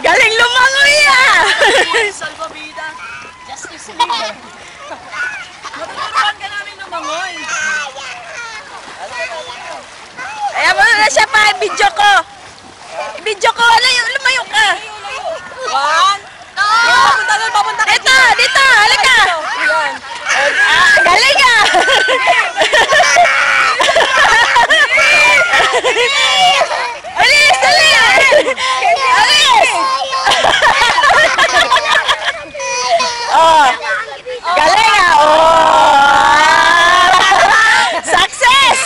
Galing lumangoy ah! Salvavida. Justice League. Matuturuan ka namin lumangoy. Ayaw mo na siya pa, video ko. Video ko, lumayo ka. One. Papunta ka. Dito, halika. Galing ah. Alis, alis. Alis. Oh, galing ah. Oh. Success.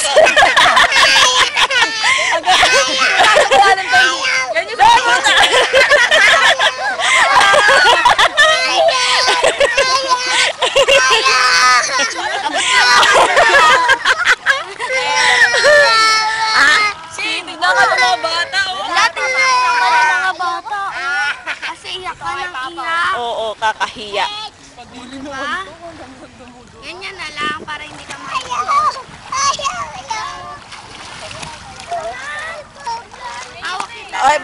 Oo, kakahiya. Ganyan na lang para hindi ka mahiya.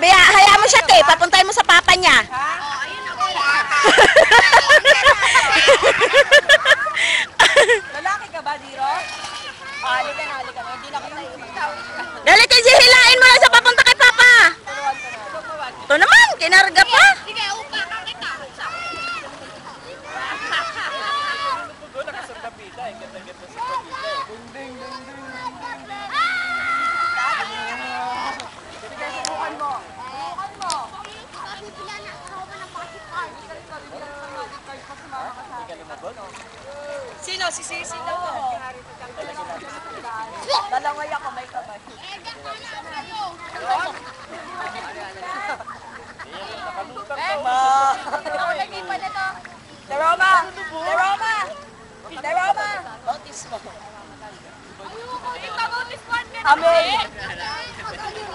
Hayaan mo siya, te. Papuntahin mo sa papa niya. Ayun ako. Lalaki ka ba, Diro? Halika na. Hindi na kita iwan. Dali, Kenji, hilain mo lang sa papunta kay papa. Ito naman, kinarga pa. Sige, upa ka kita. Sino? Si Sisi daw. Dalaway ako, may kamay. Deroma! Bautismo. Amen!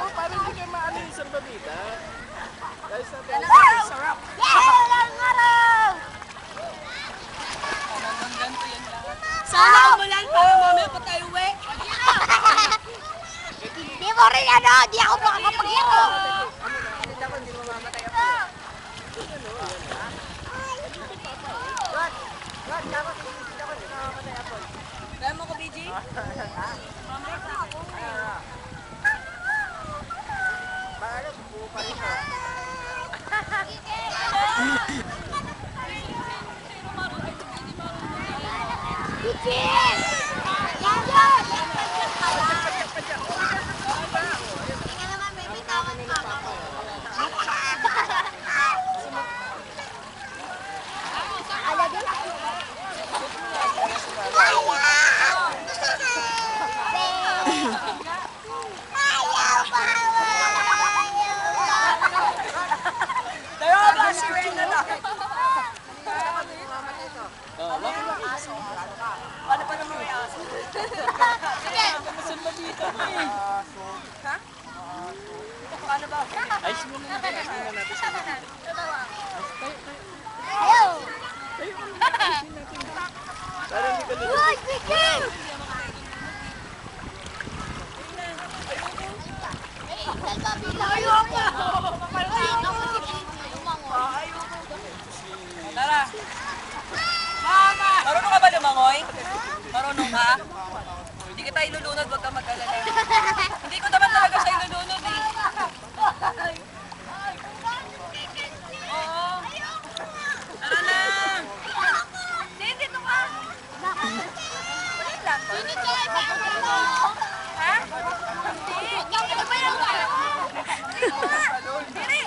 Parang hindi kayo maano yung salvavida. Dahil sa sarap. Sana umulan para mamaya pa tayo uwi. Di mo rin ano, di ako makapag-iro. Hindi mo mamatay ako. Kaya mo ko, BG? Mamaya pa ako. Bahala, buo pa rin ako. Bitches! Paano pa naman may aso? Sige! Salvavida mo eh. Ha? Paano ba? Ayos mo na natin. Ayos mo na natin salvavida. Ayaw! Parang hindi ka nito. Uy, chicken! Ayoko! Tara! Mama! Marunong ka ba lumangoy? Marunong ka? Hindi kita ilulunod, huwag ka mag-alala. Hindi ko naman talaga siya ilulunod eh. Oo. Tara na! Dito ka! Wait lang. Ha? Diri!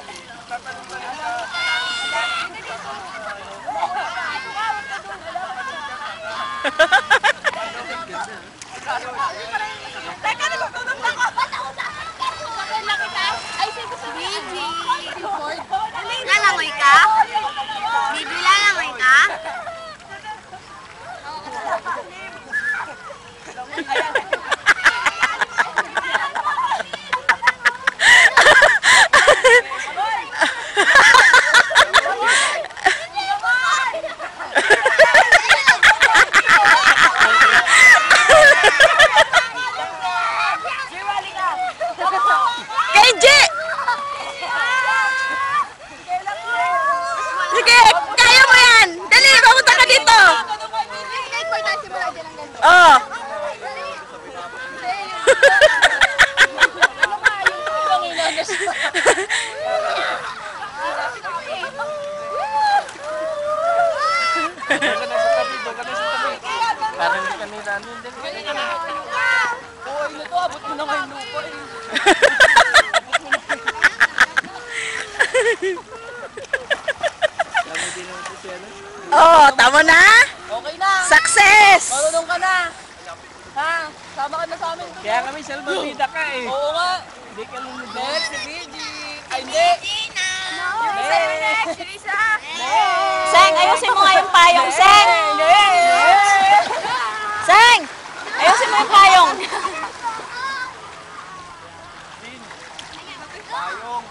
Teka, natutulog na ako! Lalangoy ka? Bibi, lalangoy ka? Kenji! Ang inagas. Doon ka na sa tabi, doon ka na sa tabi. Parang hindi kanina ano yun. Oo, ino to. Abot mo na ngayon lupa eh. Kami din naman po siya. Oh, tama na. Okay na. Success! Marunong ka na. Ha? Sama ka na sa amin. Kaya kami salbabida ka eh. Oo nga. Hindi ka lunod. Next, si Gigi. Ay, hindi. Seng, ayusin mo nga yung payong, Seng! Seng! Ayusin mo yung payong. Payong.